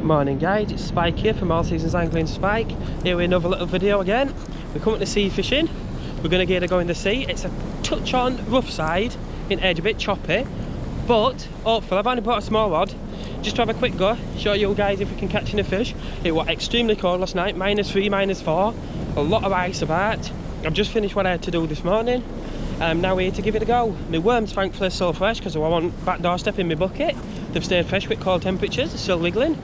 Morning guys, it's Spike here from All Seasons Angling Spike. Here with another little video again. We're coming to sea fishing. We're going to get a go in the sea. It's a touch on rough side, in edge a bit choppy, but hopefully I've only brought a small rod just to have a quick go, show you guys if we can catch any fish. It was extremely cold last night, -3, -4, a lot of ice about. I've just finished what I had to do this morning. I'm now here to give it a go. My worms thankfully are still fresh because I want back doorstep in my bucket. They've stayed fresh with cold temperatures, they're still wiggling.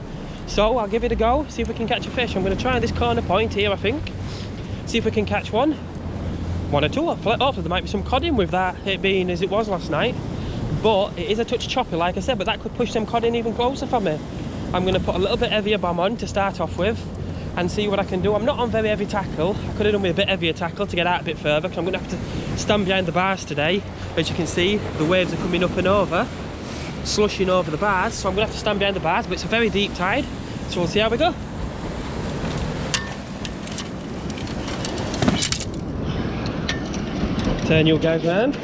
So I'll give it a go, see if we can catch a fish. I'm going to try this corner point here, I think. See if we can catch one or two. Hopefully there might be some cod in with that, it being as it was last night. But it is a touch choppy, like I said, but that could push them cod in even closer for me. I'm going to put a little bit heavier bomb on to start off with and see what I can do. I'm not on very heavy tackle. I could have done with a bit heavier tackle to get out a bit further, because I'm going to have to stand behind the bars today. As you can see, the waves are coming up and over, slushing over the bars, so I'm going to have to stand behind the bars, but it's a very deep tide, so we'll see how we go. Turn you guys around.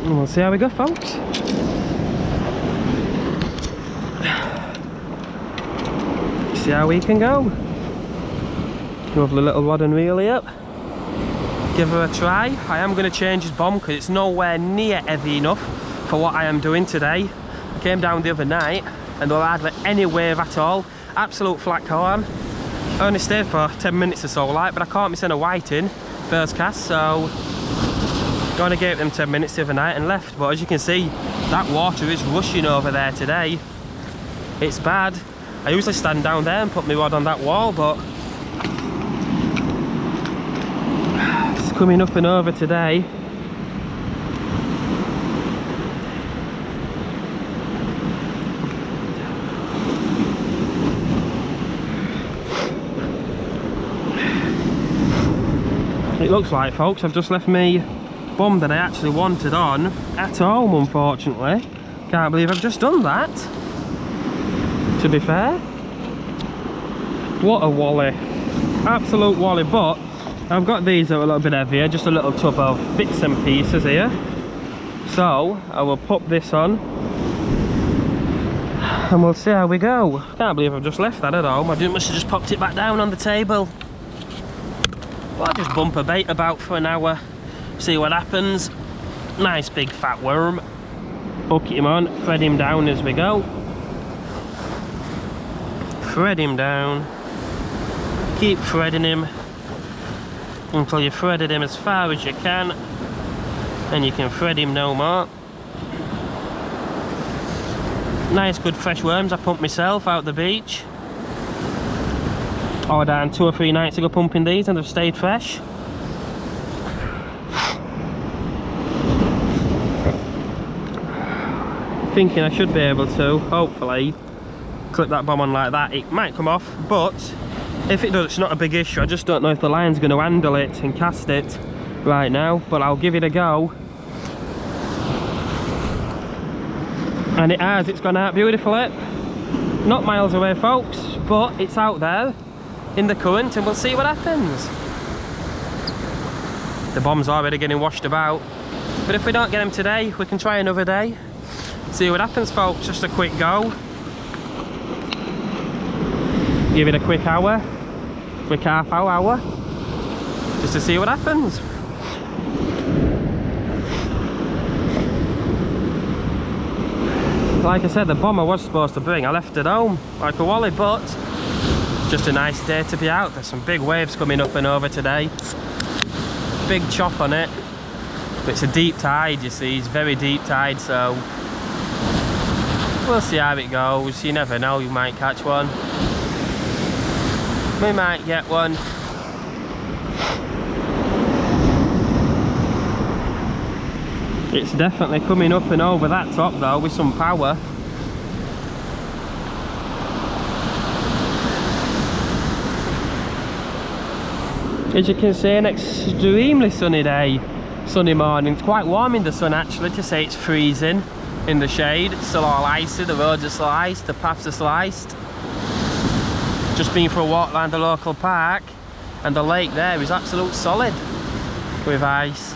And we'll see how we go, folks. See how we can go. Lovely little rod and reel here. Give her a try. I am going to change his bomb because it's nowhere near heavy enough for what I am doing today. I came down the other night and there was hardly any wave at all. Absolute flat corn. I only stayed for 10 minutes or so, like, but I caught myself a whiting first cast, so gonna give them 10 minutes the other night and left. But as you can see, that water is rushing over there today. It's bad. I usually stand down there and put my rod on that wall, but it's coming up and over today. It looks like, folks, I've just left me bomb that I actually wanted on at home, unfortunately. Can't believe I've just done that, to be fair. What a wally, absolute wally. But I've got these that are a little bit heavier, just a little tub of bits and pieces here, so I will pop this on and we'll see how we go. Can't believe I've just left that at home. I must have just popped it back down on the table. Well, I'll just bump a bait about for an hour, see what happens. Nice big fat worm. Bucket him on, thread him down as we go. Thread him down. Keep threading him until you've threaded him as far as you can, and you can thread him no more. Nice good fresh worms I pumped myself out the beach. Oh, down 2 or 3 nights ago pumping these and they've stayed fresh. Thinking I should be able to, hopefully, clip that bomb on like that. It might come off, but if it does, it's not a big issue. I just don't know if the line's going to handle it and cast it right now, but I'll give it a go. And it has, it's gone out beautifully. Not miles away, folks, but it's out there in the current and we'll see what happens. The bomb's already getting washed about, but if we don't get him today, we can try another day. See what happens, folks. Just a quick go. Give it a quick hour, quick half hour, just to see what happens. Like I said, the bomb I was supposed to bring, I left at home like a wally, but it's just a nice day to be out. There's some big waves coming up and over today. Big chop on it. But it's a deep tide, you see, it's very deep tide, so we'll see how it goes. You never know, you might catch one. We might get one. It's definitely coming up and over that top though with some power. As you can see, an extremely sunny day, sunny morning. It's quite warm in the sun actually, to say it's freezing in the shade. It's still all icy, the roads are sliced, the paths are sliced. Just been for a walk around the local park and the lake there is absolute solid with ice.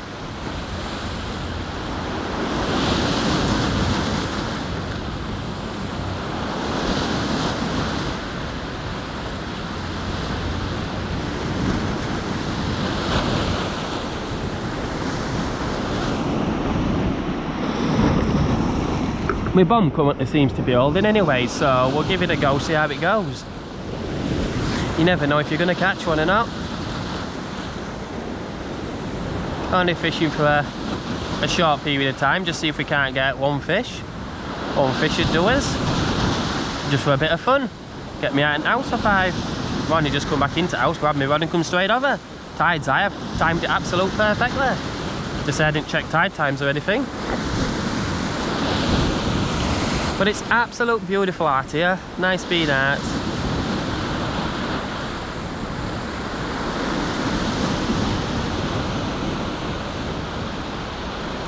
My bum currently seems to be holding anyway, so we'll give it a go, see how it goes. You never know if you're going to catch one or not. Only fishing for a short period of time, just see if we can't get one fish. One fish would do us. Just for a bit of fun. Get me out in house for 5. I've only just come back into house, grab my rod and come straight over. Tides high, I've timed it absolutely perfectly. Just I didn't check tide times or anything. But it's absolute beautiful out here. Nice being out.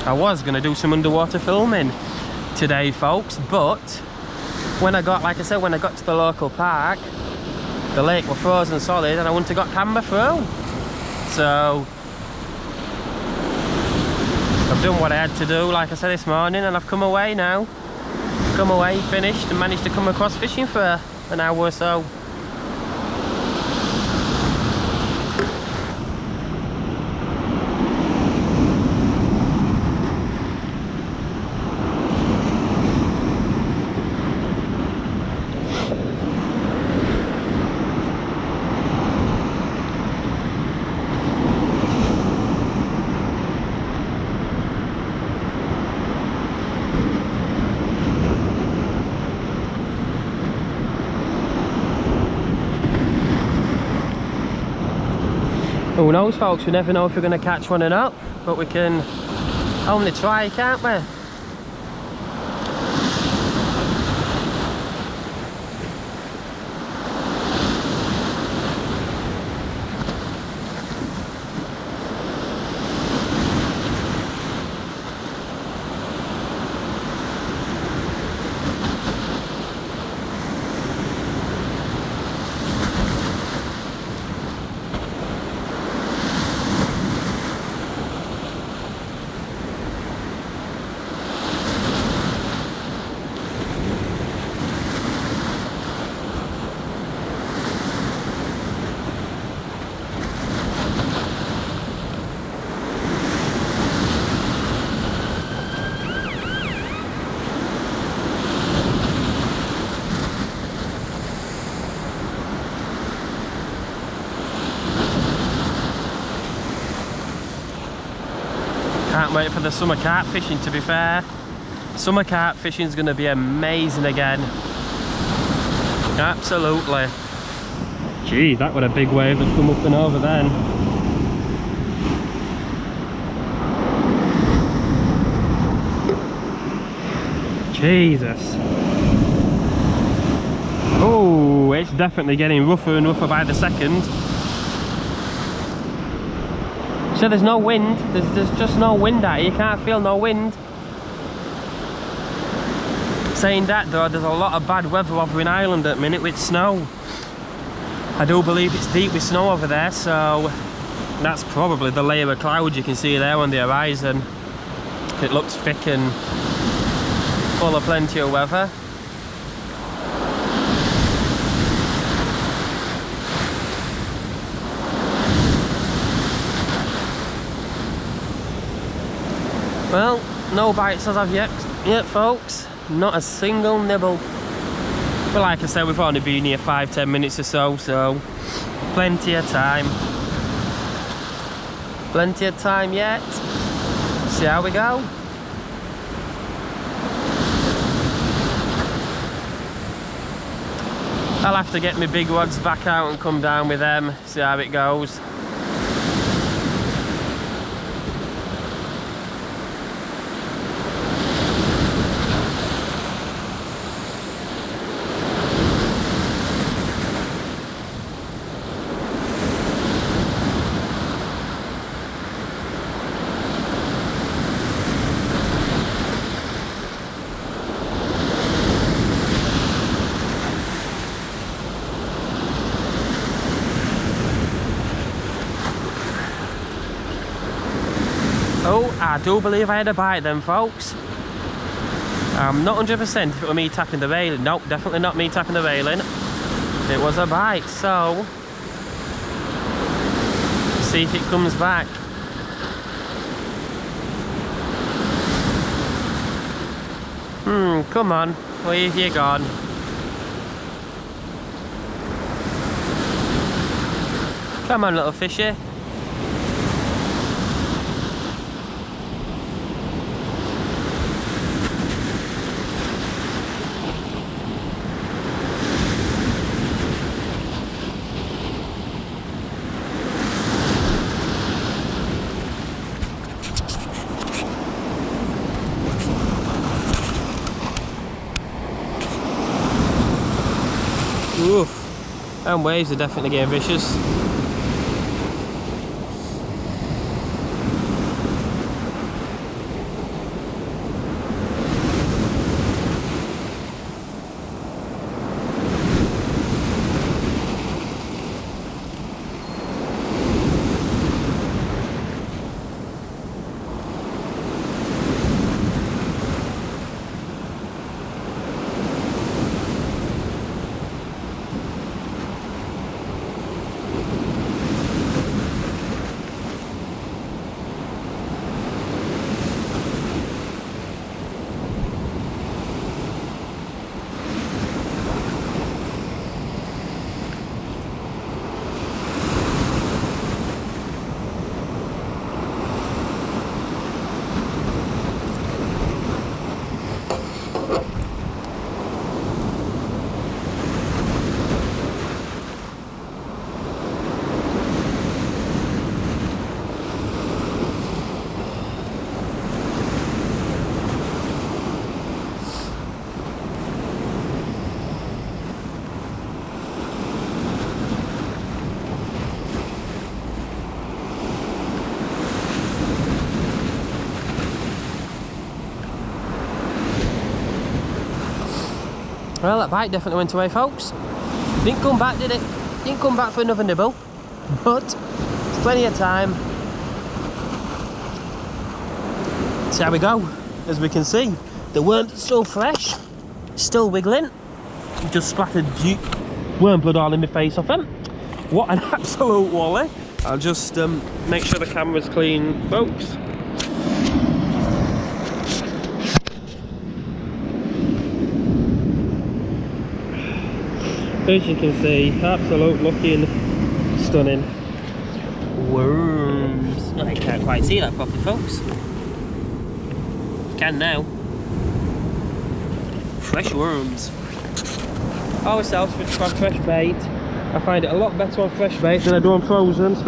I was going to do some underwater filming today, folks, but when I got, like I said, when I got to the local park, the lake was frozen solid and I wouldn't have got camera through. So I've done what I had to do, like I said this morning, and I've come away now. Come away, finished, and managed to come across fishing for an hour or so. Who knows, folks, we never know if we're going to catch one or not, but we can only try, can't we? Can't wait for the summer carp fishing, to be fair. Summer carp fishing is going to be amazing again. Absolutely. Gee, that was a big wave that's come up and over then. Jesus. Oh, it's definitely getting rougher and rougher by the second. So there's no wind, there's just no wind out here, you can't feel no wind. Saying that though, there's a lot of bad weather over in Ireland at the minute with snow. I do believe it's deep with snow over there, so that's probably the layer of clouds you can see there on the horizon. It looks thick and full of plenty of weather. Well, no bites as of yet, folks. Not a single nibble. But like I said, we've only been here 5-10 minutes or so plenty of time. Plenty of time yet. See how we go. I'll have to get my big rods back out and come down with them, see how it goes. I do believe I had a bite then, folks. I'm not 100% if it was me tapping the railing. Nope, definitely not me tapping the railing. It was a bite, so see if it comes back. Come on, where have you gone? Come on, little fishy. Oof, and waves are definitely getting vicious. Well, that bite definitely went away, folks. Didn't come back, did it? Didn't come back for another nibble, but there's plenty of time. So there we go. As we can see, the worm's still fresh, still wiggling. Just splattered worm blood all in my face off him. What an absolute wally. I'll just make sure the camera's clean, folks. As you can see, absolute looking stunning worms. I can't quite see that properly, folks. Can now. Fresh worms. Always helps with fresh bait. I find it a lot better on fresh bait than I do on frozen.